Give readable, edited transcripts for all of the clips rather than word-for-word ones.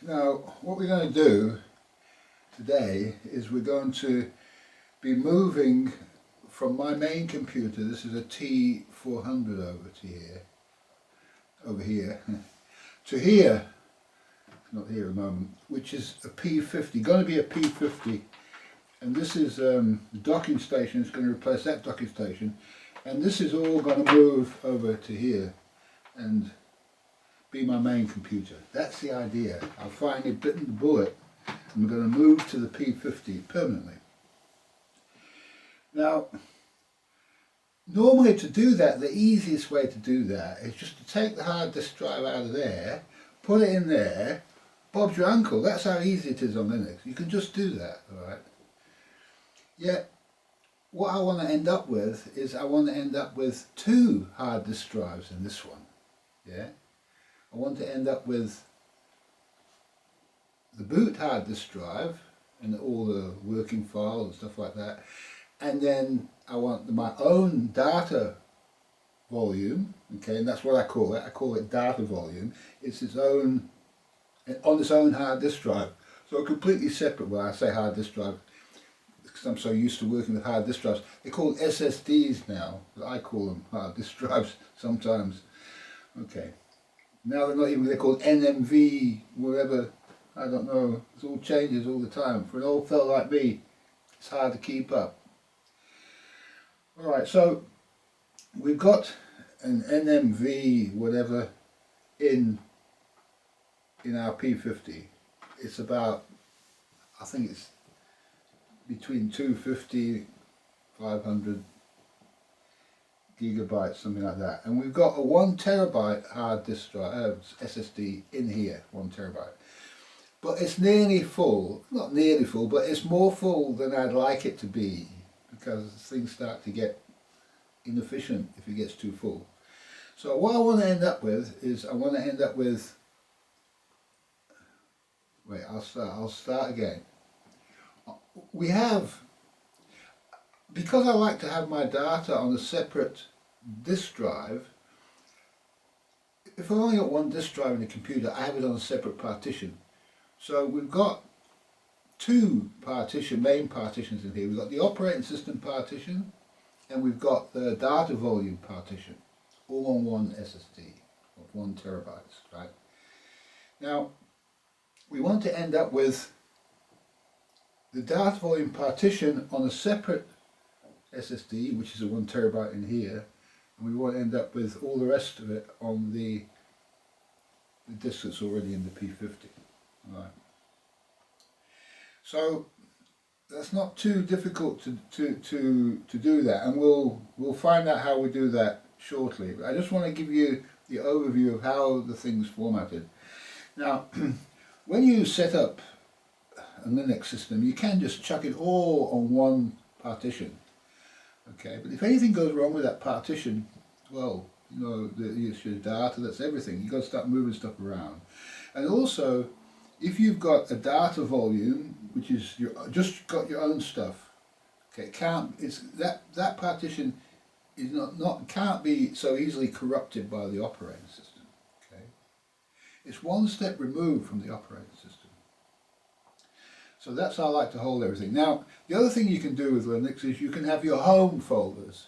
Now, what we're going to do today is we're going to be moving from my main computer, this is a T400 over here, to here, not here at the moment, which is a P50, going to be a P50, and this is the docking station. It's going to replace that docking station, and this is all going to move over to here and be my main computer. That's the idea. I've finally bitten the bullet and we're going to move to the P50 permanently. Now, normally to do that, the easiest way to do that is just to take the hard disk drive out of there, put it in there, Bob's your uncle. That's how easy it is on Linux. You can just do that, alright? Yet, what I want to end up with is I want to end up with two hard disk drives in this one. Yeah? I want to end up with the boot hard disk drive and all the working files and stuff like that, and then I want my own data volume, okay, and that's what I call it. I call it data volume. It's its own, on its own hard disk drive. So completely separate. When I say hard disk drive, because I'm so used to working with hard disk drives, they're called SSDs now, but I call them hard disk drives sometimes. Okay. Now they're not even, they're called NMV, whatever, I don't know, it all changes all the time. For an old fellow like me, it's hard to keep up. Alright, so we've got an NMV, whatever, in our P50. It's about, I think it's between 250, 500 gigabytes, something like that, and we've got a 1 terabyte hard disk drive, SSD in here, 1 terabyte. But it's nearly full, not nearly full, but it's more full than I'd like it to be, because things start to get inefficient if it gets too full. So what I want to end up with is, I want to end up with, wait, I'll start again. We have, because I like to have my data on a separate disk drive, if I've only got one disk drive in the computer, I have it on a separate partition. So we've got two main partitions in here. We've got the operating system partition and we've got the data volume partition, all on one SSD of 1 terabytes, right? Now, we want to end up with the data volume partition on a separate SSD, which is a 1 terabyte in here, and we want to end up with all the rest of it on the disk that's already in the P50. Right. So that's not too difficult to do that, and we'll find out how we do that shortly. But I just want to give you the overview of how the thing's formatted. Now, when you set up a Linux system, you can just chuck it all on one partition. Okay, but if anything goes wrong with that partition, well, you know, it's your data, that's everything. You've got to start moving stuff around. And also, if you've got a data volume, which is just got your own stuff, okay, that partition is can't be so easily corrupted by the operating system. Okay, it's one step removed from the operating system. So that's how I like to hold everything. Now, the other thing you can do with Linux is you can have your home folders.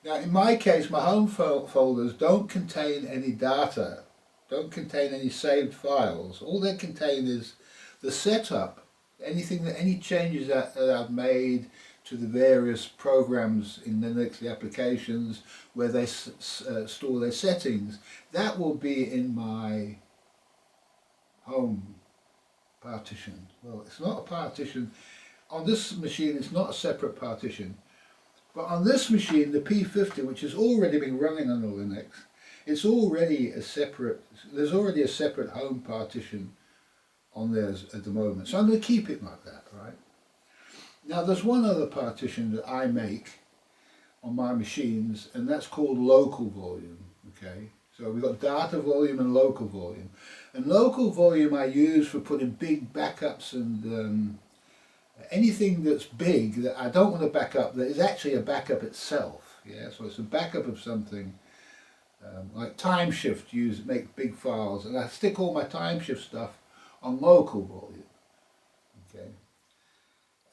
Now, in my case, my home folders don't contain any data, don't contain any saved files. All they contain is the setup, any changes that I've made to the various programs in Linux, the applications, where they store their settings. That will be in my home partition. Well, it's not a partition. On this machine, it's not a separate partition. But on this machine, the P50, which has already been running under Linux, it's already a separate, there's already a separate home partition on there at the moment. So I'm going to keep it like that, right? Now there's one other partition that I make on my machines, and that's called local volume, okay? So we've got data volume and local volume. And local volume I use for putting big backups and anything that's big that I don't want to back up, that is actually a backup itself. Yeah, so it's a backup of something. Like time shift, make big files, and I stick all my time shift stuff on local volume. Okay,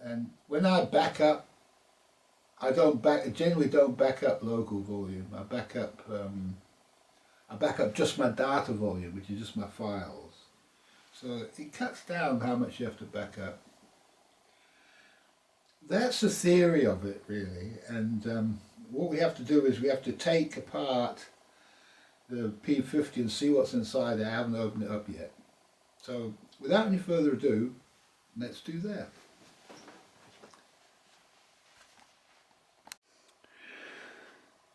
and when I back up, I generally don't back up local volume. I back up just my data volume, which is just my files. So it cuts down how much you have to back up. That's the theory of it, really. And what we have to do is we have to take apart the P50 and see what's inside it. I haven't opened it up yet. So without any further ado, let's do that.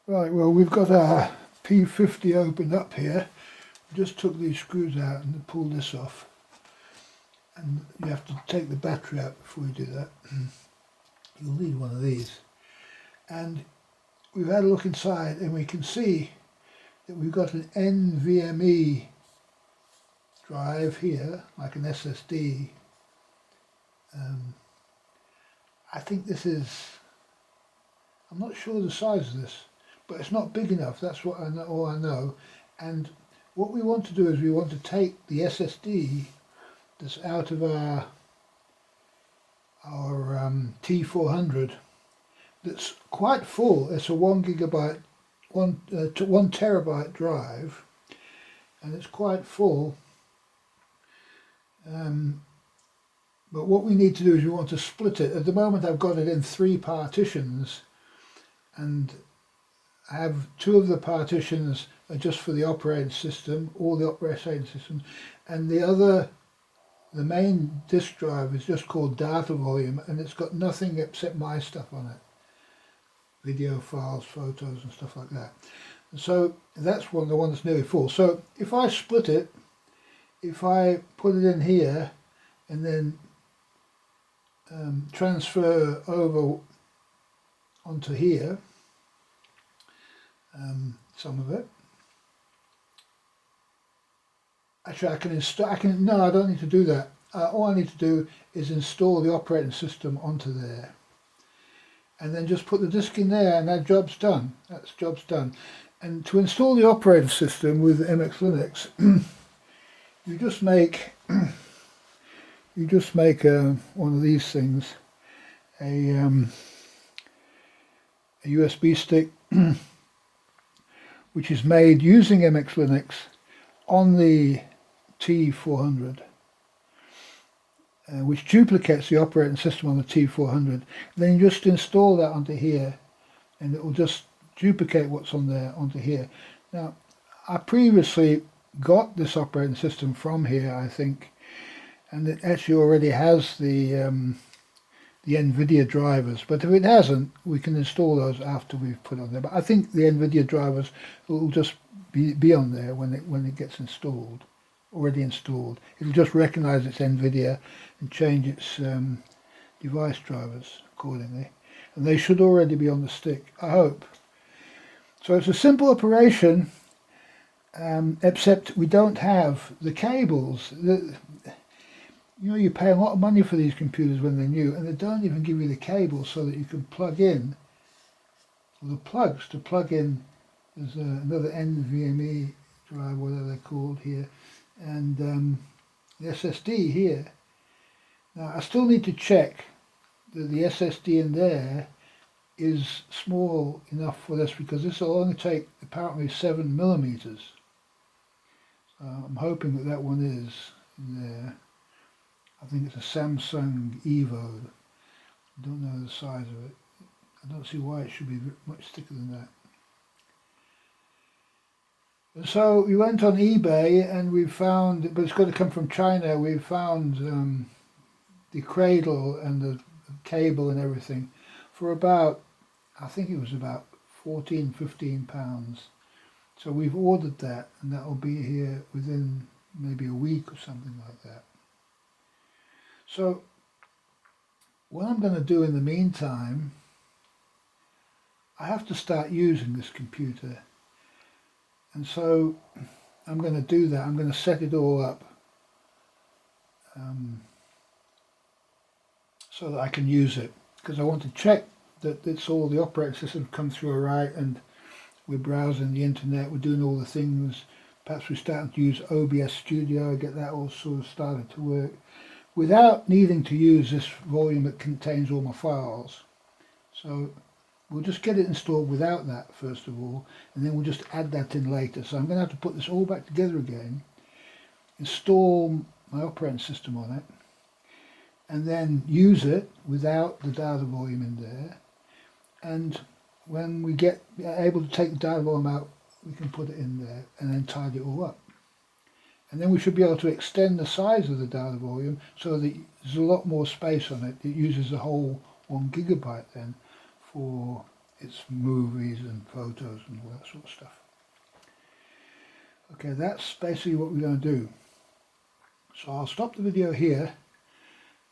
Right, well, we've got our P50 opened up here. We just took these screws out and pulled this off. And you have to take the battery out before you do that. You'll need one of these. And we've had a look inside and we can see that we've got an NVMe drive here, like an SSD. I think this is, I'm not sure the size of this, but it's not big enough. That's what I know, all I know. And what we want to do is we want to take the SSD that's out of our T400 that's quite full. It's a 1 terabyte drive, and it's quite full. But what we need to do is we want to split it. At the moment I've got it in 3 partitions, and I have 2 of the partitions are just for the operating system, all the operating systems, and the main disk drive is just called data volume, and it's got nothing except my stuff on it. Video files, photos and stuff like that. And so that's the one that's nearly full. So if I split it, if I put it in here and then transfer over onto here, some of it. Actually, no, I don't need to do that. All I need to do is install the operating system onto there. And then just put the disk in there and that job's done. That's job's done. And to install the operating system with MX Linux, you just make one of these things, a USB stick which is made using MX Linux on the T400, which duplicates the operating system on the T400. Then you just install that onto here, and it will just duplicate what's on there onto here. Now, I previously got this operating system from here, I think, and it actually already has the NVIDIA drivers, but if it hasn't, we can install those after we've put it on there. But I think the NVIDIA drivers will just be on there when it gets installed, already installed. It'll just recognize it's NVIDIA and change its device drivers accordingly, and they should already be on the stick, I hope. So it's a simple operation, except we don't have the cables. You know, you pay a lot of money for these computers when they're new, and they don't even give you the cables so that you can plug in, or the plugs to plug in. There's another NVMe drive, whatever they're called here, and the SSD here. Now I still need to check that the SSD in there is small enough for this, because this will only take apparently 7mm. I'm hoping that one is in there. I think it's a Samsung Evo. I don't know the size of it. I don't see why it should be much thicker than that. And so we went on eBay and we found, but it's got to come from China, we found the cradle and the cable and everything for about, I think it was about £14–15. So we've ordered that, and that will be here within maybe a week or something like that. So what I'm going to do in the meantime, I have to start using this computer, and so I'm going to do that. I'm going to set it all up so that I can use it, because I want to check that it's all the operating system come through all right, and we're browsing the internet, we're doing all the things perhaps we're starting to use OBS Studio, get that all sort of started to work without needing to use this volume that contains all my files. So we'll just get it installed without that first of all, and then we'll just add that in later. So I'm going to have to put this all back together again, install my operating system on it, and then use it without the data volume in there. And when we get able to take the data volume out, we can put it in there and then tidy it all up. And then we should be able to extend the size of the data volume so that there's a lot more space on it. It uses the whole 1 gigabyte then for its movies and photos and all that sort of stuff. Okay, that's basically what we're going to do. So I'll stop the video here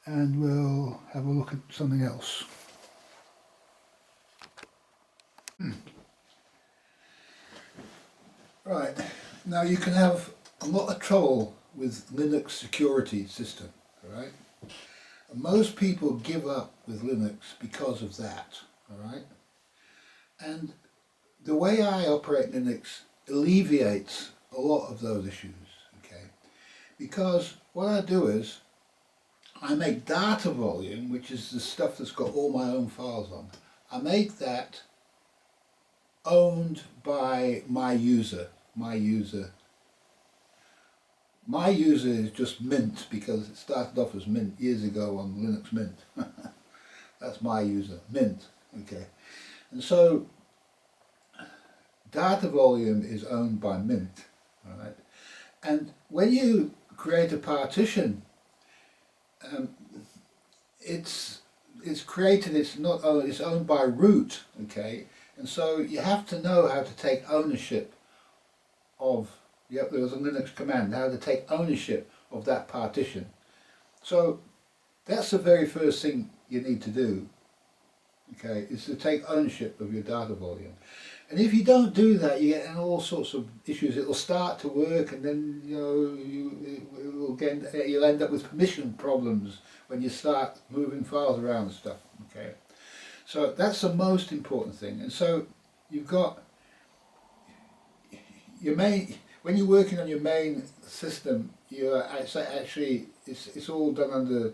and we'll have a look at something else. Right, now you can have a lot of trouble with Linux security system, alright? Most people give up with Linux because of that, alright? And the way I operate Linux alleviates a lot of those issues, okay? Because what I do is I make data volume, which is the stuff that's got all my own files on. I make that owned by my user. My user is just Mint because it started off as Mint years ago on Linux Mint. That's my user, Mint, okay. And so data volume is owned by Mint, alright. And when you create a partition, it's created, it's owned by root, okay. And so you have to know how to take ownership of, there was a Linux command, how to take ownership of that partition. So that's the very first thing you need to do, okay, is to take ownership of your data volume. And if you don't do that, you get all sorts of issues. It'll start to work, and then you'll end up with permission problems when you start moving files around and stuff, okay. So that's the most important thing. And so you've got your main, when you're working on your main system, you're actually it's all done under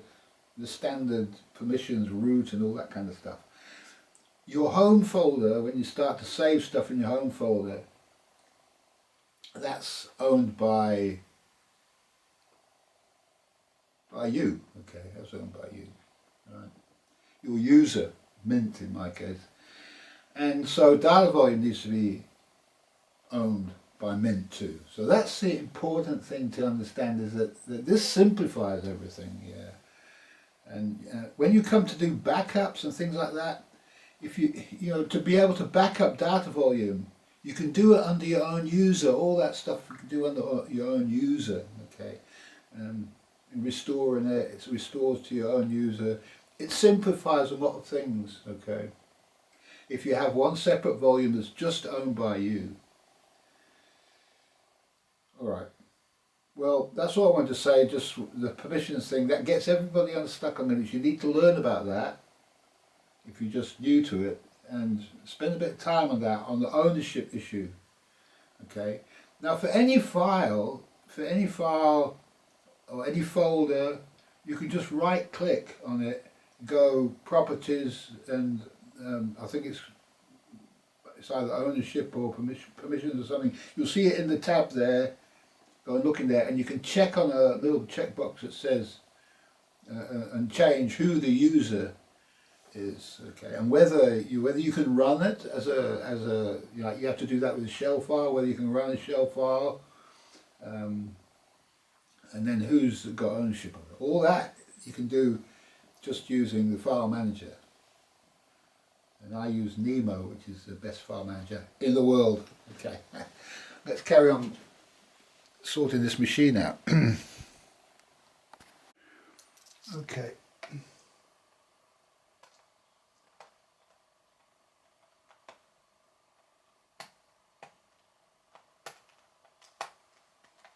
the standard permissions, root and all that kind of stuff. Your home folder, when you start to save stuff in your home folder, that's owned by you, okay, that's owned by you, right? Your user, Mint in my case. And so data volume needs to be owned by Mint too. So that's the important thing to understand, is that this simplifies everything, yeah. And when you come to do backups and things like that, if to be able to back up data volume, you can do it under your own user. All that stuff you can do under your own user, okay. And restoring it restores to your own user. It simplifies a lot of things, okay. If you have one separate volume that's just owned by you. Alright, well that's all I wanted to say, just the permissions thing, that gets everybody unstuck on Linux. You need to learn about that if you're just new to it, and spend a bit of time on that, on the ownership issue, okay. Now for any file or any folder, you can just right click on it, go properties, and I think it's either ownership or permissions or something. You'll see it in the tab there. Go and look in there, and you can check on a little checkbox that says and change who the user is, okay, and whether you can run it as a you have to do that with a shell file, whether you can run a shell file, and then who's got ownership of it. All that you can do just using the file manager. And I use Nemo, which is the best file manager in the world. Okay, let's carry on sorting this machine out. Okay.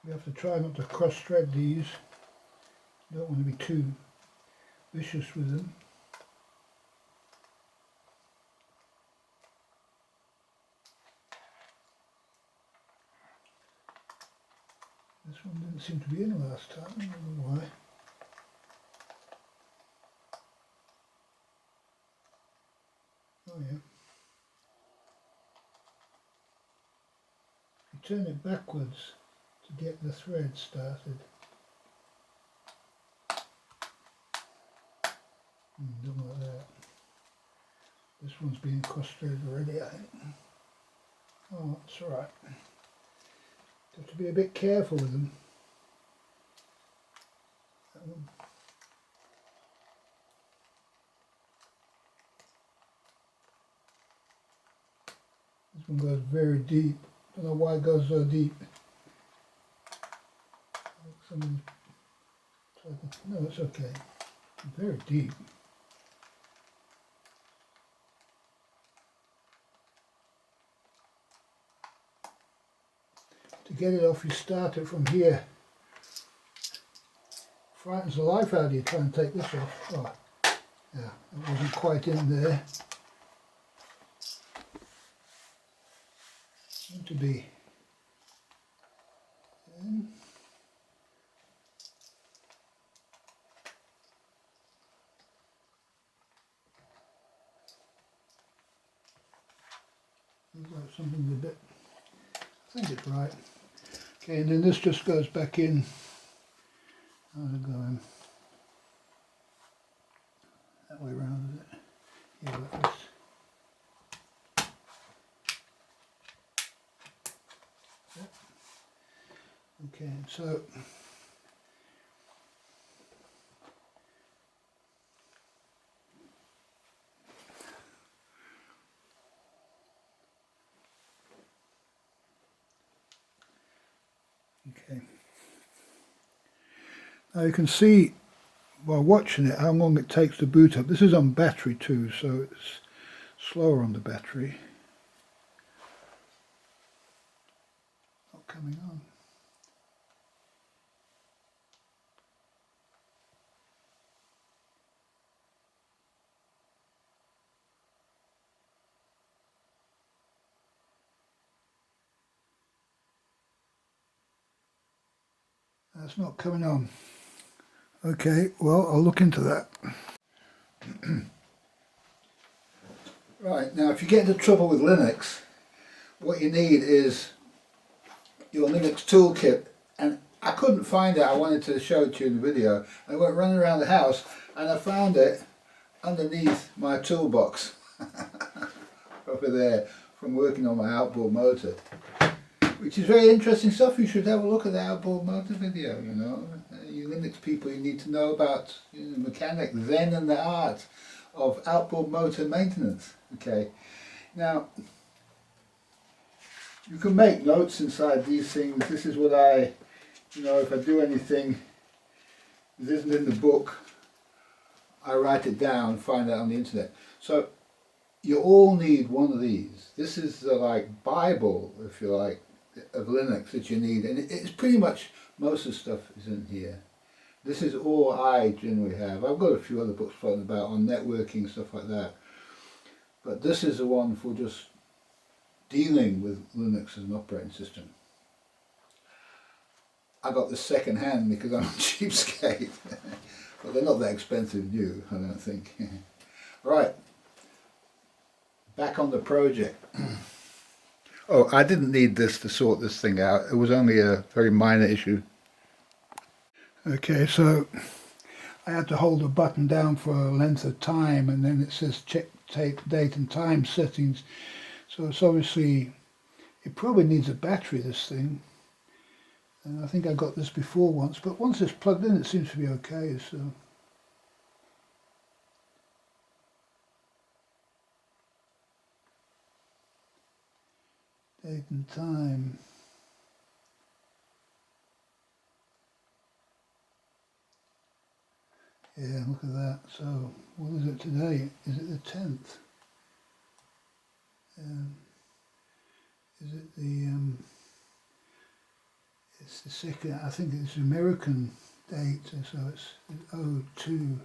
We have to try not to cross-thread these. You don't want to be too vicious with them. This one didn't seem to be in last time, I don't know why. Oh yeah. You turn it backwards to get the thread started. Don't like that. This one's been cross-threaded already, I think. Oh, that's alright. Have to be a bit careful with them. This one goes very deep. I don't know why it goes so deep. No, it's okay. Very deep. To get it off, you start it from here. Frightens the life out of you trying to take this off. Oh, yeah, it wasn't quite in there. Seemed to be in. Looks like something's a bit, I think it's right. Okay, and then this just goes back in. How's it going? That way around, is it? Yeah, like this. Yep. Okay, so okay. Now you can see while watching it how long it takes to boot up. This is on battery too, so it's slower on the battery. Not coming on. That's not coming on. Okay, well, I'll look into that. Right, now if you get into trouble with Linux, what you need is your Linux toolkit, and I couldn't find it. I wanted to show it to you in the video. I went running around the house and I found it underneath my toolbox over there from working on my outboard motor, which is very interesting stuff. You should have a look at the outboard motor video, you know. You Linux people, you need to know about, you know, the mechanics, then and the art of outboard motor maintenance. Okay, now you can make notes inside these things. This is what I, you know, if I do anything that isn't in the book, I write it down, find it on the internet. So you all need one of these. This is the like Bible, if you like, of Linux that you need, and it's pretty much, most of the stuff is in here. This is all I generally have. I've got a few other books floating about on networking, stuff like that, but this is the one for just dealing with Linux as an operating system. I got this second hand because I'm a cheapskate, but they're not that expensive new, I don't think. Right, back on the project. Oh, I didn't need this to sort this thing out. It was only a very minor issue. Okay, so I had to hold the button down for a length of time, and then it says check date and time settings. So it's obviously, it probably needs a battery, this thing. And I think I got this before once, but once it's plugged in it seems to be okay. So date and time. Yeah, look at that. So what is it today? Is it the 10th? Is it the it's the second, I think it's American date, so it's 02/10.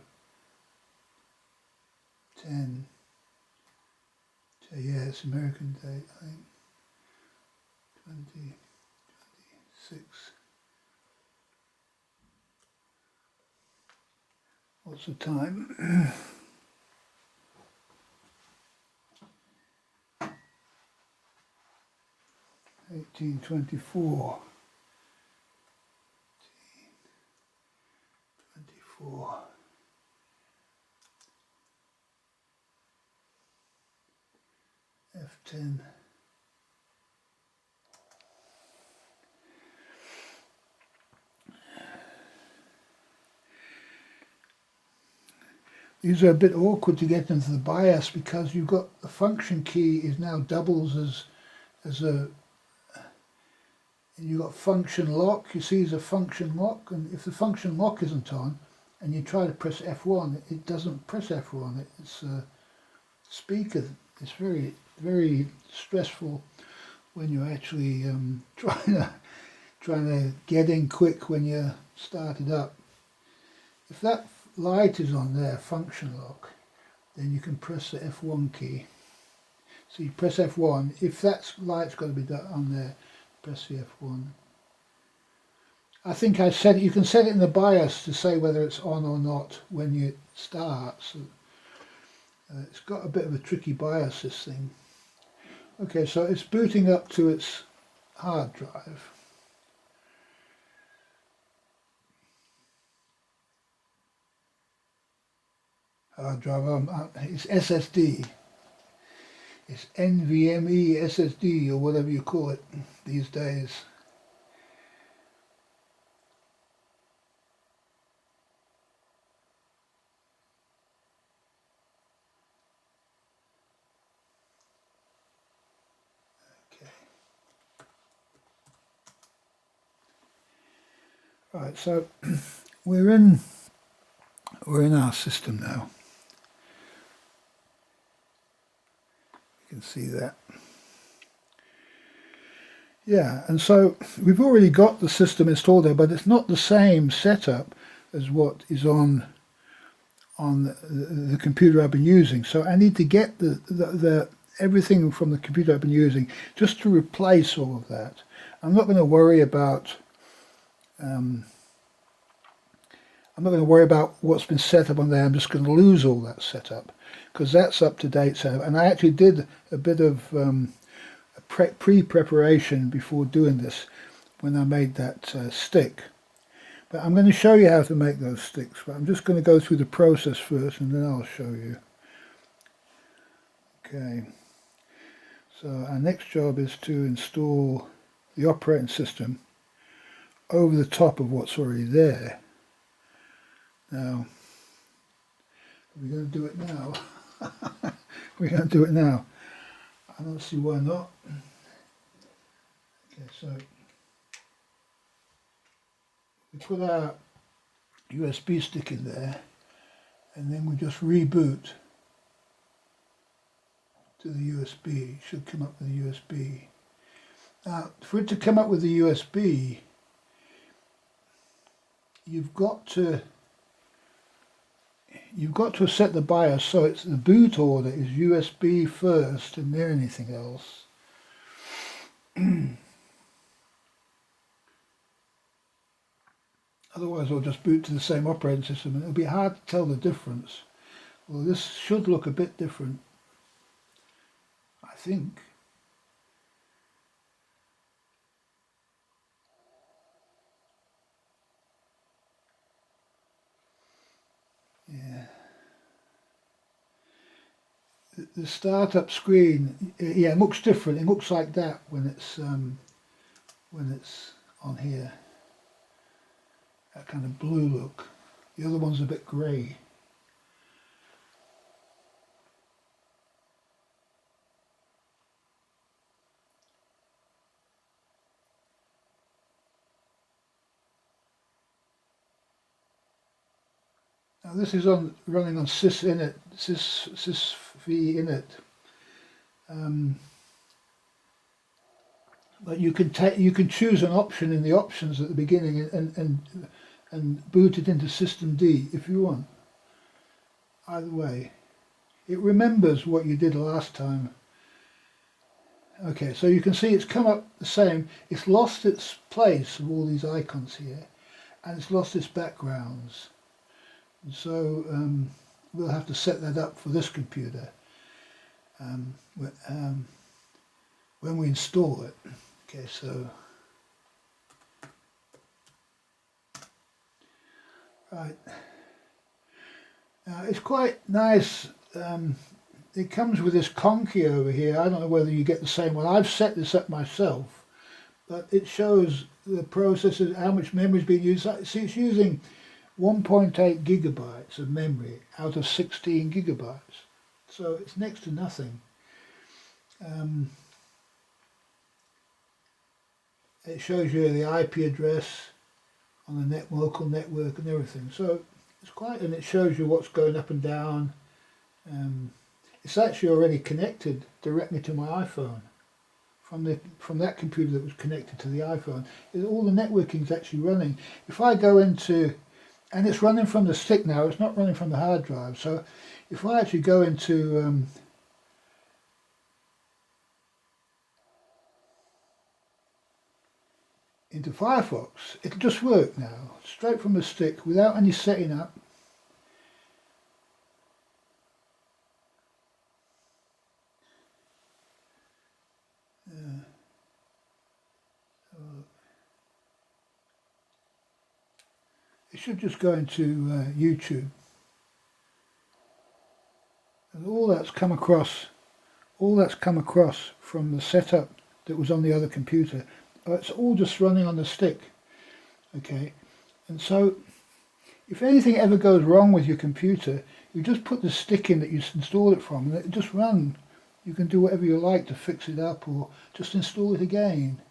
So yeah, it's American date, I think. 2026. What's the time? 18:24. 24. F10. These are a bit awkward to get into the BIOS because you've got the function key is now doubles as a, and you've got function lock. You see there's a function lock, and if the function lock isn't on and you try to press F1, it doesn't press F1. It's a speaker. It's very, very stressful when you're actually trying to get in quick when you start it up. If that light is on there, function lock, then you can press the F1 key. So you press F1. If that light's got to be on there, press the F1. I think I said you can set it in the BIOS to say whether it's on or not when you start. So, it's got a bit of a tricky BIOS, this thing. Okay, so it's booting up to its hard drive. Hard drive, it's SSD. It's NVMe SSD or whatever you call it these days. Okay. Right, so we're in our system now. You can see that. Yeah, and so we've already got the system installed there, but it's not the same setup as what is on the computer I've been using. So I need to get the everything from the computer I've been using just to replace all of that. I'm not going to worry about what's been set up on there. I'm just going to lose all that setup because that's up to date setup. And I actually did a bit of pre-preparation before doing this when I made that stick. But I'm going to show you how to make those sticks. But I'm just going to go through the process first and then I'll show you. Okay. So our next job is to install the operating system over the top of what's already there. Now, we're going to do it now. We're going to do it now. I don't see why not. Okay, so we put our USB stick in there and then we just reboot to the USB. It should come up with a USB. Now, for it to come up with the USB, you've got to set the BIOS so it's the boot order is USB first and then anything else. Otherwise we'll just boot to the same operating system and it'll be hard to tell the difference. Well, this should look a bit different, I think. Yeah. The startup screen, yeah, it looks different. It looks like that when it's on here. That kind of blue look. The other one's a bit grey. Now this is running on sysinit, sysvinit. But you can choose an option in the options at the beginning and boot it into system D if you want. Either way, it remembers what you did last time. Okay, so you can see it's come up the same. It's lost its place of all these icons here, and it's lost its backgrounds. And so we'll have to set that up for this computer when we install it. Okay, so right now it's quite nice. It comes with this conky over here. I don't know whether you get the same one. I've set this up myself, but it shows the processor, how much memory is being used. See, it's using 1.8 gigabytes of memory out of 16 gigabytes. So it's next to nothing. It shows you the IP address on the local network and everything. So it's quite, and it shows you what's going up and down. It's actually already connected directly to my iPhone from that computer that was connected to the iPhone. All the networking is actually running. If I go into, and it's running from the stick now, it's not running from the hard drive. So if I actually go into Firefox, it'll just work now, straight from the stick without any setting up. It should just go into YouTube, and all that's come across from the setup that was on the other computer. It's all just running on the stick. Okay, and so if anything ever goes wrong with your computer, you just put the stick in that you installed it from, and it just runs. You can do whatever you like to fix it up, or just install it again.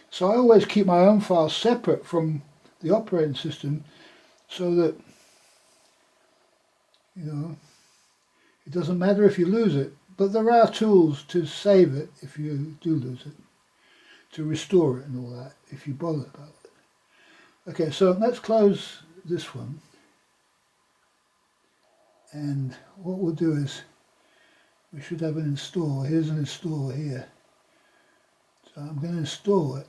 So I always keep my own files separate from the operating system, so that, you know, it doesn't matter if you lose it, but there are tools to save it if you do lose it, to restore it and all that, if you bother about it. Okay, so let's close this one, and what we'll do is we should have an installer. Here's an installer here, so I'm going to install it.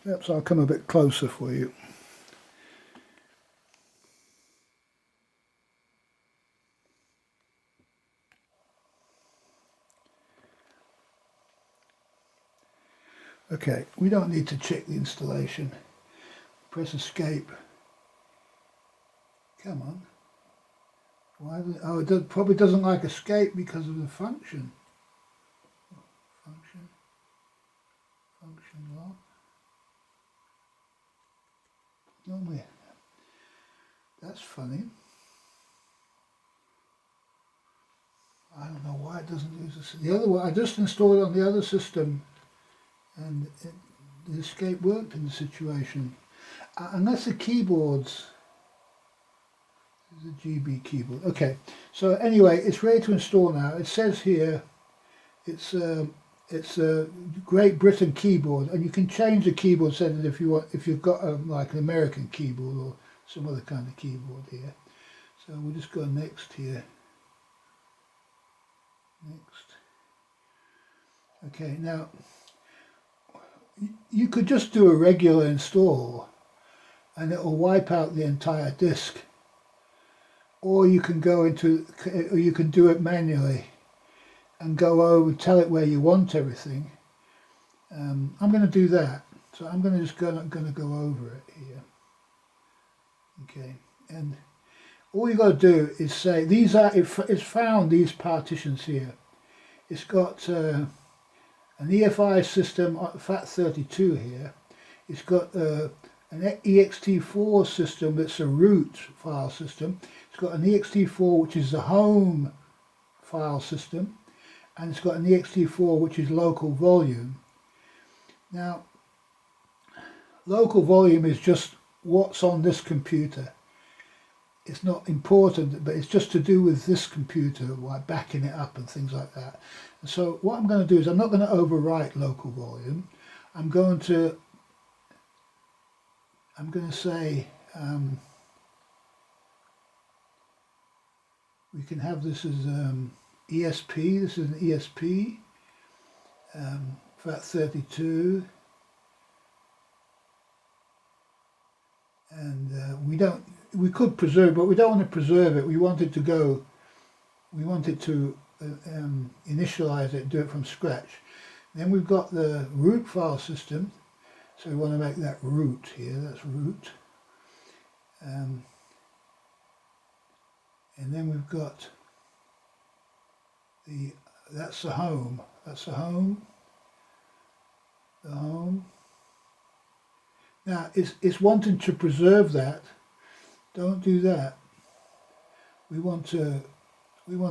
Perhaps I'll come a bit closer for you. Okay, we don't need to check the installation. Press escape. Come on. Why? Oh, it probably doesn't like escape because of the function. Function lock. Normally, that's funny. I don't know why it doesn't use this. The other one, I just installed it on the other system, and the escape worked in the situation. Unless the keyboards, the GB keyboard. Okay, so anyway, it's ready to install now. It says here, it's a Great Britain keyboard, and you can change the keyboard setting if you want, if you've got like an American keyboard or some other kind of keyboard here. So we'll just go next here. Next. Okay, now you could just do a regular install and it will wipe out the entire disk, or you can go into, or you can do it manually and go over, tell it where you want everything. I'm going to do that, so I'm going to just go over it here. Okay, and all you got to do is say these are, it's found these partitions here. It's got an EFI system FAT32 here. It's got an ext4 system that's a root file system. It's got an ext4 which is the home file system, and it's got an ext4 which is local volume. Now, local volume is just what's on this computer. It's not important, but it's just to do with this computer, like backing it up and things like that. And so what I'm going to do is I'm not going to overwrite local volume. I'm going to say we can have this as ESP. This is an ESP, FAT32. and we could preserve, but we don't want to preserve it. We wanted to initialize it, do it from scratch. Then we've got the root file system, so we want to make that root here. That's root, and then we've got that's the home. That's the home. The home. Now it's wanting to preserve that. Don't do that. We want to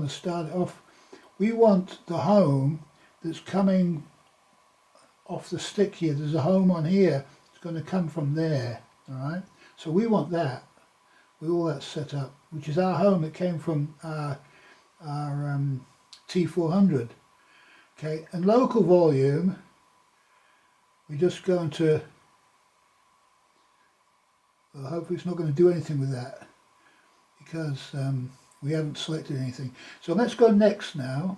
start it off. We want the home that's coming off the stick here. There's a home on here. It's going to come from there. All right. So we want that with all that set up, which is our home. It came from our T400. Okay. And local volume. We're just going to. Well, hopefully it's not going to do anything with that because we haven't selected anything. So let's go next now.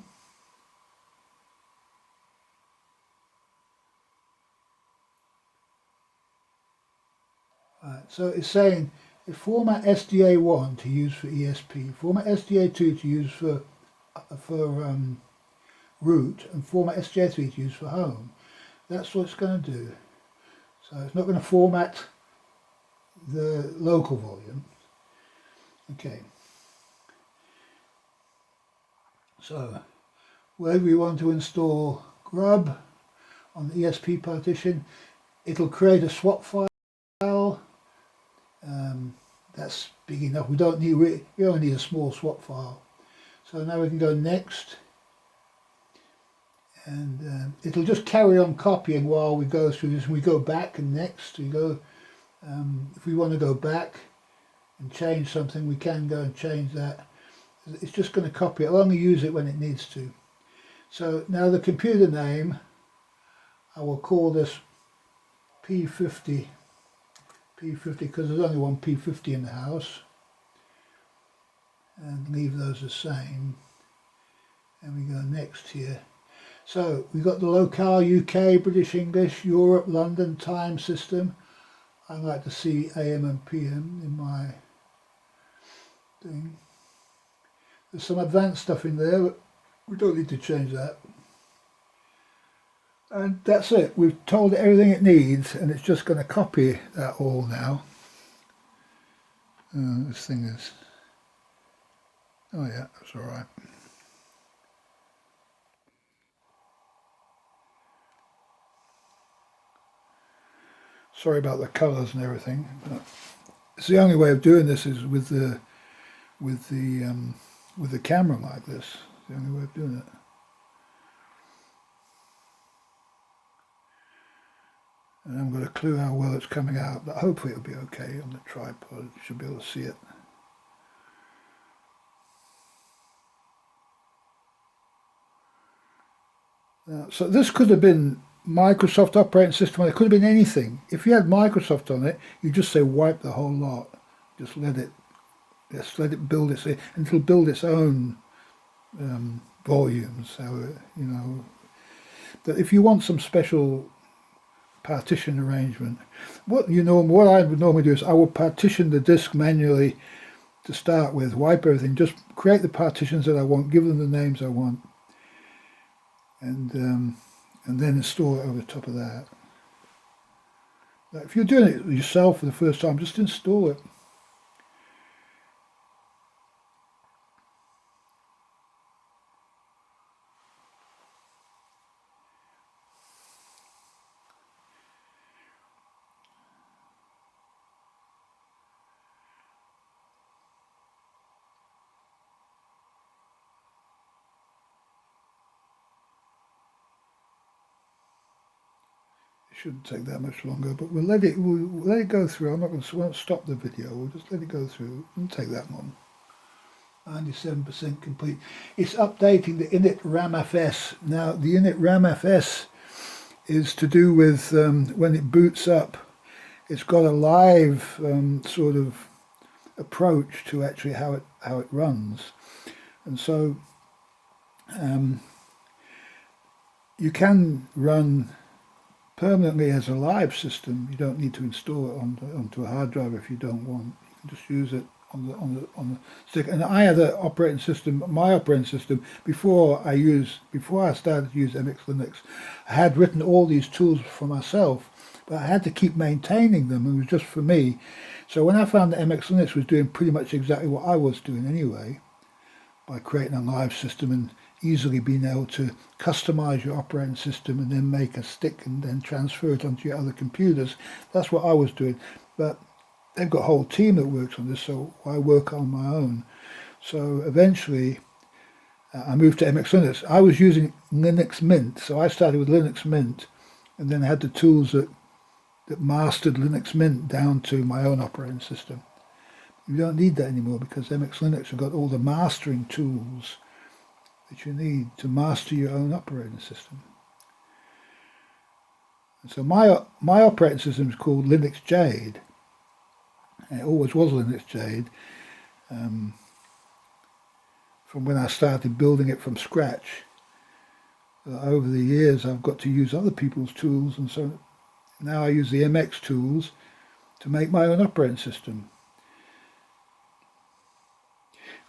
Right, so it's saying format SDA1 to use for ESP, format SDA2 to use for root, and format SDA3 to use for home. That's what it's going to do. So it's not going to format the local volume. Okay. So where we want to install grub on the ESP partition, it'll create a swap file. That's big enough. We only need a small swap file. So now we can go next, and it'll just carry on copying while we go through this. We go back and next. We go. If we want to go back and change something, we can go and change that. It's just going to copy it. I'll only use it when it needs to. So now the computer name, I will call this P50 because there's only one P50 in the house, and leave those the same. And we go next here. So we've got the locale, UK, British English, Europe, London time system. I like to see AM and PM in my thing. There's some advanced stuff in there, but we don't need to change that. And that's it. We've told it everything it needs, and it's just going to copy that all now. This thing is... Oh yeah, that's all right. Sorry about the colours and everything, but it's the only way of doing this is with the camera like this. It's the only way of doing it. And I haven't got a clue how well it's coming out, but hopefully it'll be okay on the tripod. You should be able to see it. So this could have been Microsoft operating system. It could have been anything. If you had Microsoft on it, you just say wipe the whole lot. Just let it build its, and it'll build its own volumes. So you know that if you want some special partition arrangement, what I would normally do is I will partition the disk manually to start with, wipe everything, just create the partitions that I want, give them the names I want, and then install it over the top of that. Now, if you're doing it yourself for the first time, just install it. Shouldn't take that much longer, but we'll let it go through. I'm not going to stop the video. We'll just let it go through. It won't take that long. 97% complete. It's updating the init ramfs. Now the init ramfs is to do with when it boots up. It's got a live sort of approach to actually how it runs, and so you can run permanently as a live system. You don't need to install it onto a hard drive if you don't want. You can just use it on the stick. And I had an operating system, my operating system, before I started to use MX Linux. I had written all these tools for myself, but I had to keep maintaining them. It was just for me. So when I found that MX Linux was doing pretty much exactly what I was doing anyway, by creating a live system and easily being able to customize your operating system and then make a stick and then transfer it onto your other computers, that's what I was doing. But they've got a whole team that works on this, so I work on my own. So eventually I moved to MX Linux. I was using Linux Mint, so I started with Linux Mint and then I had the tools that mastered Linux Mint down to my own operating system. You don't need that anymore because MX Linux have got all the mastering tools that you need to master your own operating system. And so my operating system is called Linux Jade. And it always was Linux Jade from when I started building it from scratch. Over the years I've got to use other people's tools, and so now I use the MX tools to make my own operating system.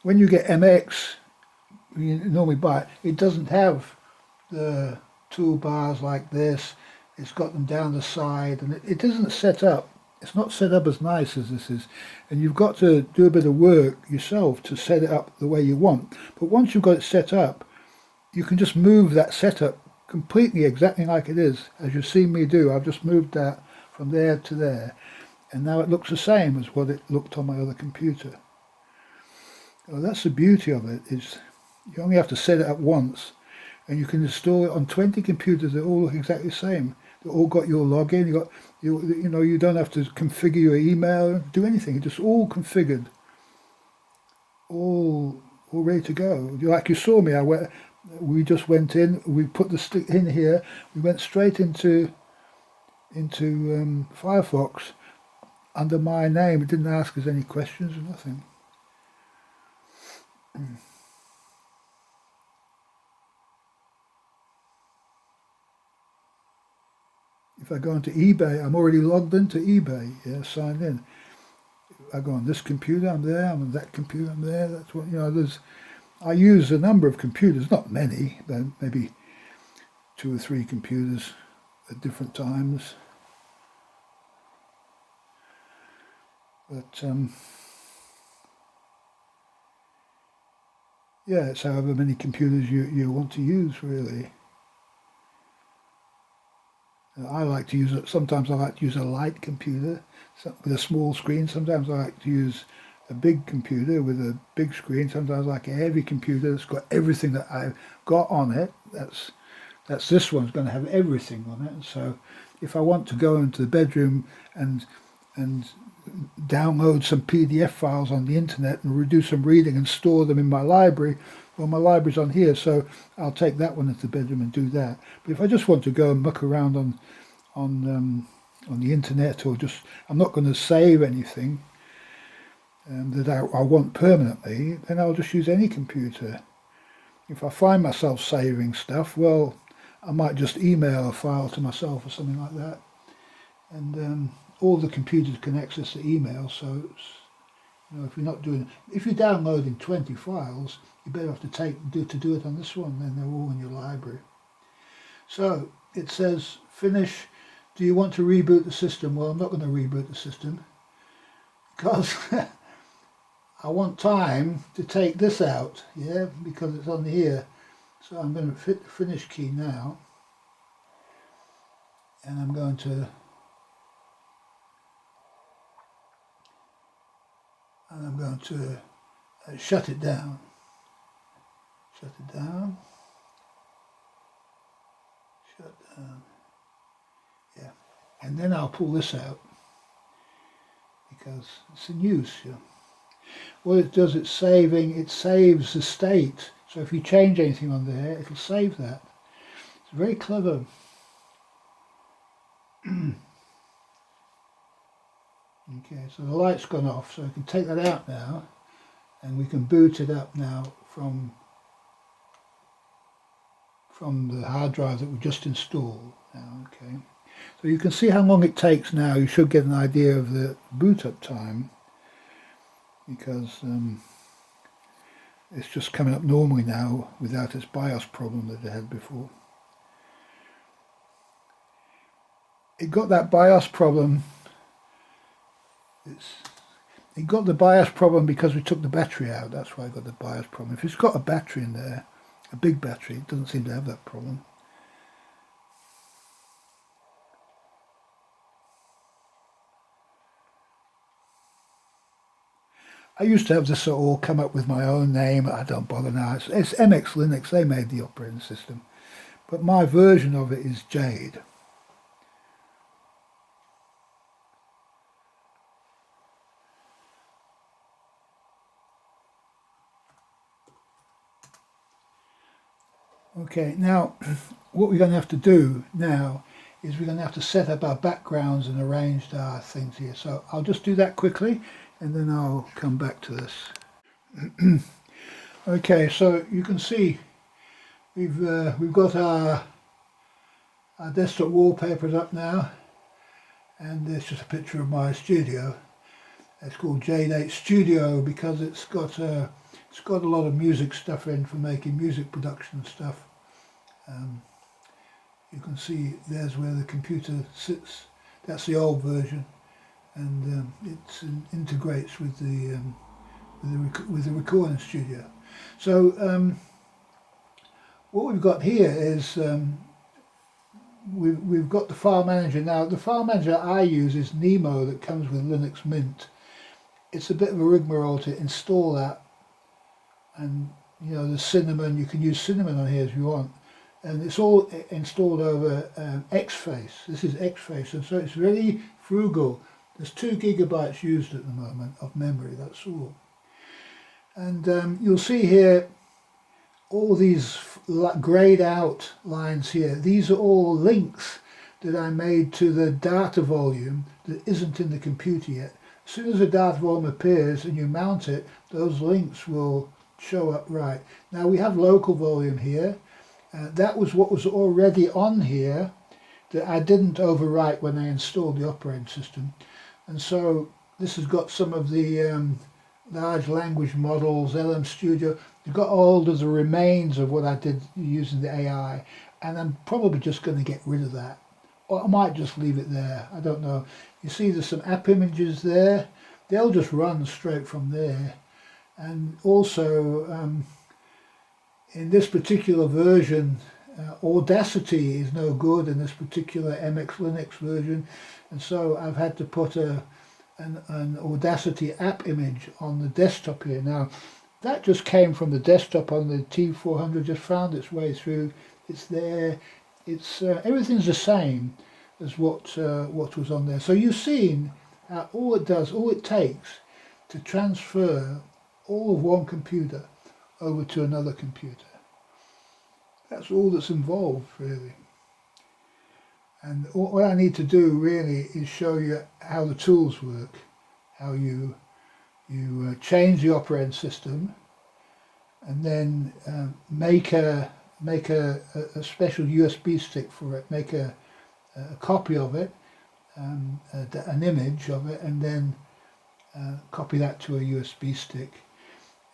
When you get MX, you normally buy it, it doesn't have the toolbars like this. It's got them down the side, and it isn't set up. It's not set up as nice as this is, and you've got to do a bit of work yourself to set it up the way you want. But once you've got it set up, you can just move that setup completely exactly like it is, as you've seen me do. I've just moved that from there to there, and now it looks the same as what it looked on my other computer. Well, that's the beauty of it, is you only have to set it up once, and you can install it on 20 computers that all look exactly the same. They've all got your login. You don't have to configure your email, do anything. It's just all configured, all ready to go. Like you saw me, we just went in. We put the stick in here. We went straight into Firefox under my name. It didn't ask us any questions or nothing. If I go into eBay, I'm already logged into eBay, signed in. I go on this computer, I'm there, I'm on that computer, I'm there. That's what, I use a number of computers, not many, but maybe 2 or 3 computers at different times. But, it's however many computers you want to use, really. I like to use it. Sometimes I like to use a light computer with a small screen. Sometimes I like to use a big computer with a big screen. Sometimes I like a heavy computer that's got everything that I've got on it. That's this one's going to have everything on it. And so if I want to go into the bedroom and download some PDF files on the internet and do some reading and store them in my library, well, my library's on here, so I'll take that one into the bedroom and do that. But if I just want to go and muck around on the internet, or I'm not going to save anything that I want permanently, then I'll just use any computer. If I find myself saving stuff, well, I might just email a file to myself or something like that, and all the computers can access the email. So if you're downloading 20 files, you better have to do it on this one. Then they're all in your library. So it says finish. Do you want to reboot the system? Well, I'm not going to reboot the system because I want time to take this out, because it's on here. So I'm going to hit the finish key now, and I'm going to shut it down. Shut down. Yeah, and then I'll pull this out because it's in use. What it does, it saves the state. So if you change anything on there, it'll save that. It's very clever. Okay, so the light's gone off, so I can take that out now, and we can boot it up now from the hard drive that we just installed. Now, okay, So you can see how long it takes now. You should get an idea of the boot up time, because it's just coming up normally now without its BIOS problem that it had before. It got that BIOS problem. It got the BIOS problem because we took the battery out. That's why I got the BIOS problem. If it's got a battery in there, a big battery, it doesn't seem to have that problem. I used to have this all come up with my own name. I don't bother now. It's MX Linux. They made the operating system. But my version of it is Jade. Okay, now what we're going to have to do now is we're going to have to set up our backgrounds and arrange our things here. So I'll just do that quickly and then I'll come back to this. Okay, so you can see we've got our desktop wallpapers up now, and it's just a picture of my studio. It's called Jade 8 Studio because it's got a lot of music stuff in for making music production stuff. You can see there's where the computer sits. That's the old version, and it integrates with the recording studio. So what we've got here is we've got the file manager. Now the file manager I use is Nemo, that comes with Linux Mint. It's a bit of a rigmarole to install that, and you know, the Cinnamon, you can use Cinnamon on here if you want, and it's all installed over Xface. This is Xface, and so it's very frugal. There's 2 gigabytes used at the moment of memory, that's all. And you'll see here all these grayed out lines here. These are all links that I made to the data volume that isn't in the computer yet. As soon as a data volume appears and you mount it, those links will show up right. Now we have local volume here. That was what was already on here that I didn't overwrite when I installed the operating system. And so this has got some of the large language models, LM Studio. You've got all of the remains of what I did using the AI, and I'm probably just going to get rid of that. Or I might just leave it there, I don't know. You see there's some app images there. They'll just run straight from there. And also in this particular version, Audacity is no good in this particular MX Linux version, and so I've had to put an Audacity app image on the desktop here. Now that just came from the desktop on the T400, just found its way through. It's there. It's everything's the same as what was on there. So you've seen all it takes to transfer all of one computer over to another computer. That's all that's involved, really. And what I need to do really is show you how the tools work, how you change the operating system, and then make a special USB stick for it, make a copy of it, an image of it, and then copy that to a USB stick.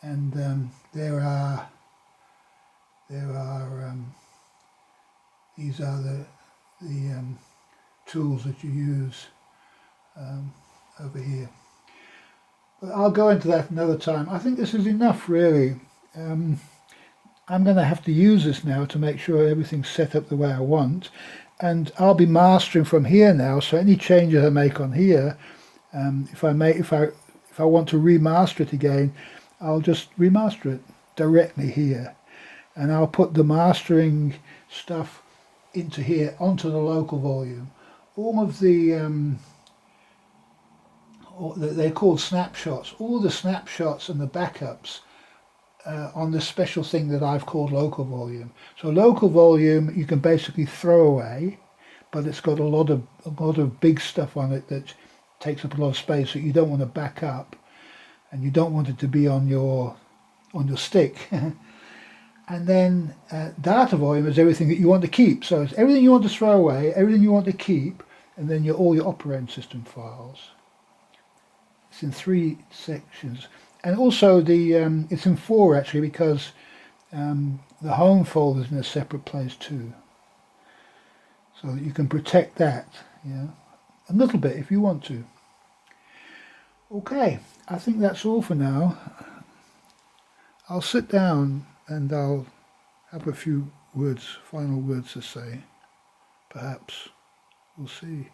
And these are the tools that you use over here. But I'll go into that another time. I think this is enough, really. I'm going to have to use this now to make sure everything's set up the way I want, and I'll be mastering from here now. So any changes I make on here, if I want to remaster it again, I'll just remaster it directly here, and I'll put the mastering stuff into here onto the local volume. All of they're called snapshots. All the snapshots and the backups on this special thing that I've called local volume. So local volume you can basically throw away, but it's got a lot of big stuff on it that takes up a lot of space that you don't want to back up, and you don't want it to be on your stick. And then data volume is everything that you want to keep. So it's everything you want to throw away, everything you want to keep, and then all your operating system files. It's in 3 sections. And also it's in 4 actually, because the home folder is in a separate place too. So that you can protect that, yeah, a little bit if you want to. Okay, I think that's all for now. I'll sit down and I'll have a few words, final words to say. Perhaps. We'll see.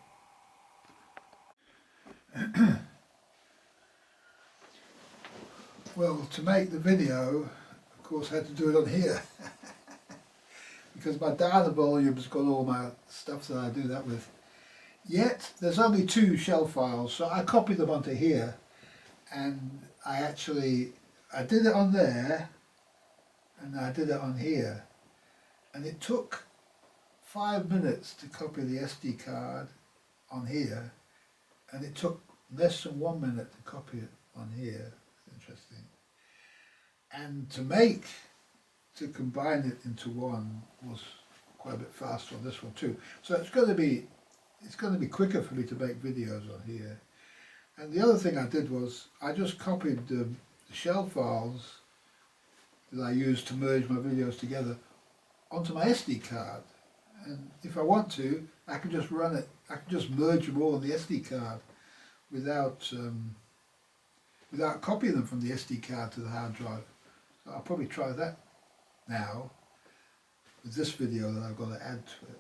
Well, to make the video, of course I had to do it on here. Because my data volume's got all my stuff that I do that with. Yet, there's only 2 shell files, so I copied them onto here. And I did it on there, and I did it on here. And it took 5 minutes to copy the SD card on here, and it took less than 1 minute to copy it on here. Interesting. And to combine it into one was quite a bit faster on this one too. So it's going to be quicker for me to make videos on here. And the other thing I did was I just copied the shell files that I used to merge my videos together onto my SD card. And if I want to, I can just run it, I can just merge them all on the SD card without copying them from the SD card to the hard drive. So I'll probably try that now with this video that I've got to add to it.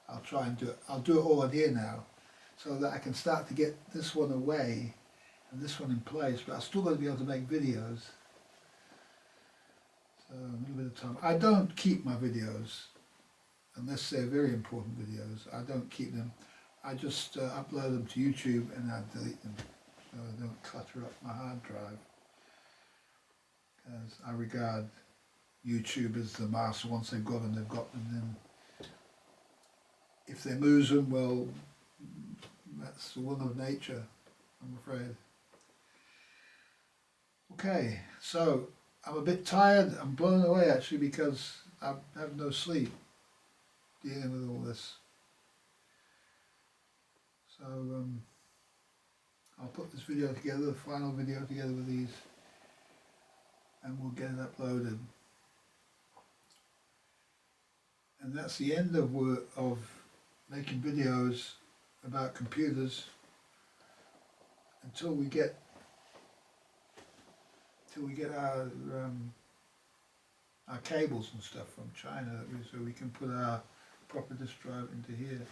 I'll try and do it. I'll do it all on here now so that I can start to get this one away and this one in place, but I'm still going to be able to make videos. So a little bit of time. I don't keep my videos unless they're very important videos. I don't keep them. I just upload them to YouTube and I delete them so I don't clutter up my hard drive. Because I regard YouTube as the master. Once they've got them, they've got them. Then if they lose them, well, that's the will of nature, I'm afraid. Okay, so I'm a bit tired. I'm blown away actually because I have no sleep dealing with all this. So I'll put this video together, the final video together with these, and we'll get it uploaded. And that's the end of making videos about computers until we get our cables and stuff from China, so we can put our proper disk drive into here.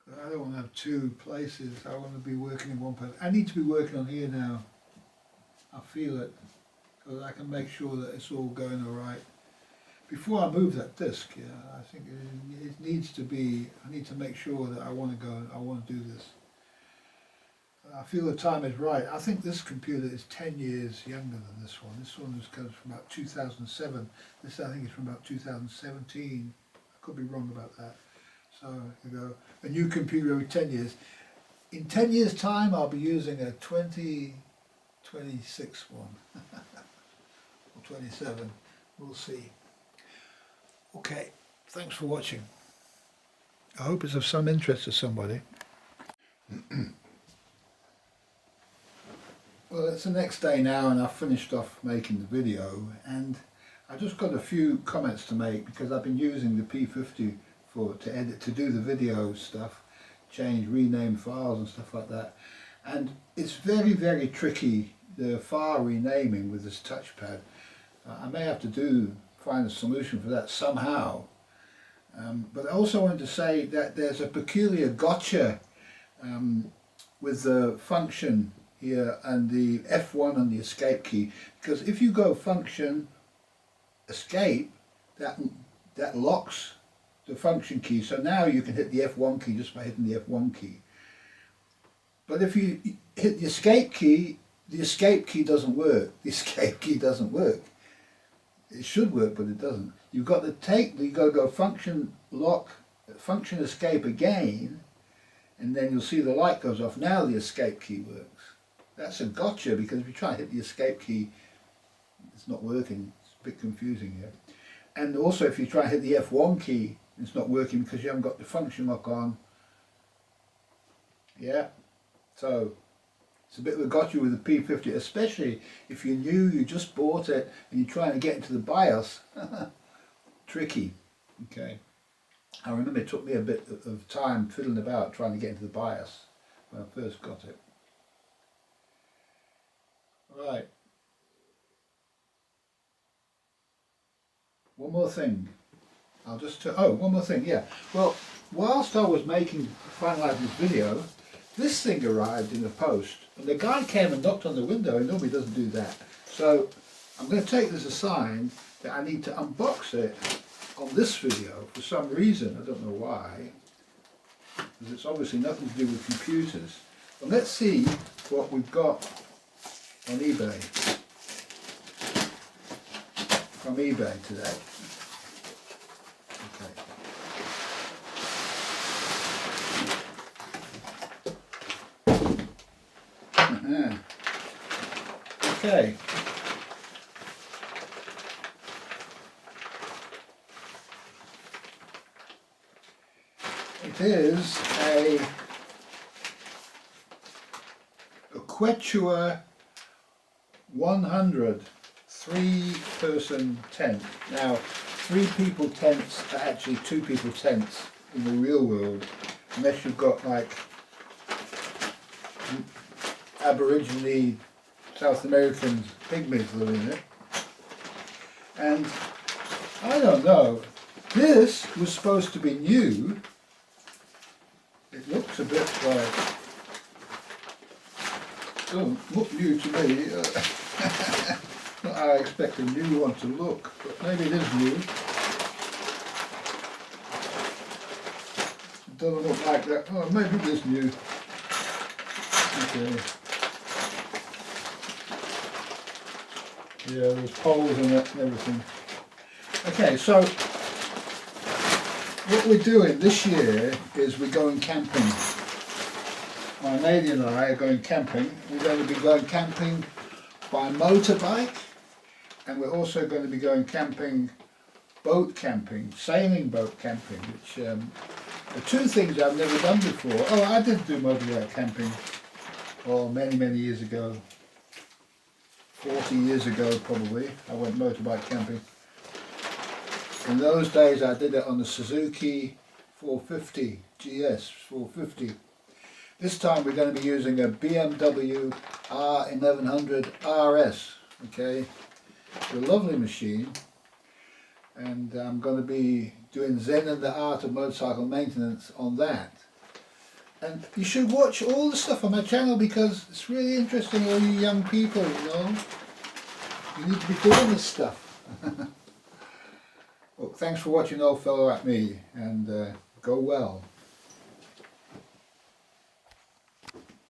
I don't want to have 2 places. I want to be working in one place. I need to be working on here now. I feel it, so that I can make sure that it's all going all right. Before I move that disk, yeah, I think it needs to be. I need to make sure that I want to go. I want to do this. I feel the time is right. I think this computer is 10 years younger than this one. This one comes from about 2007. This I think is from about 2017. I could be wrong about that. So you go a new computer every 10 years. In 10 years' time, I'll be using a 2026 one or 27. We'll see. Okay, thanks for watching. I hope it's of some interest to somebody. Well, it's the next day now and I've finished off making the video, and I just got a few comments to make because I've been using the P50 to edit, to do the video stuff, change, rename files and stuff like that. And it's very, very tricky, the file renaming with this touchpad. I may have to find a solution for that somehow. But I also wanted to say that there's a peculiar gotcha with the function here and the F1 and the escape key, because if you go function escape, that locks the function key, so now you can hit the F1 key just by hitting the F1 key. But if you hit the escape key doesn't work. The escape key doesn't work. It should work, but it doesn't. You've got to go function lock, function escape again, and then you'll see the light goes off. Now the escape key works. that's a gotcha, because if you try and hit the escape key, it's not working. It's a bit confusing here. And also if you try and hit the F1 key, it's not working because you haven't got the function lock on. Yeah, so it's a bit of a gotcha with the P50, especially if you're new, you just bought it and you're trying to get into the BIOS. Tricky. Okay, I remember it took me a bit of time fiddling about trying to get into the BIOS when I first got it. Right. One more thing. One more thing, yeah. Well, whilst I was finalising this video, this thing arrived in the post, and the guy came and knocked on the window, and normally doesn't do that. So I'm going to take this as a sign that I need to unbox it on this video for some reason. I don't know why, because it's obviously nothing to do with computers. But let's see what we've got on eBay, from eBay today. Okay. Okay. It is a Quechua 100 3-person tent. Now, 3 people tents are actually 2 people tents in the real world, unless you've got like Aborigine South American pygmies living in it. And I don't know, this was supposed to be new. It looks a bit like, doesn't look new to me. Not how I expect a new one to look, but maybe it is new. It doesn't look like that. Oh, maybe it is new. Okay. Yeah, there's poles in it and everything. Okay, so what we're doing this year is we're going camping. My lady and I are going camping. We're going to be going camping by motorbike, and we're also going to be going camping, boat camping, sailing boat camping, which are 2 things I've never done before. Oh, I did do motorbike camping, many years ago. 40 years ago probably, I went motorbike camping. In those days I did it on the Suzuki 450, GS 450. This time we're going to be using a BMW R1100 RS, okay? It's a lovely machine, and I'm going to be doing Zen and the Art of Motorcycle Maintenance on that. And you should watch all the stuff on my channel, because it's really interesting, all you young people, you know. You need to be doing this stuff. Well, thanks for watching, old fellow like me, and go well.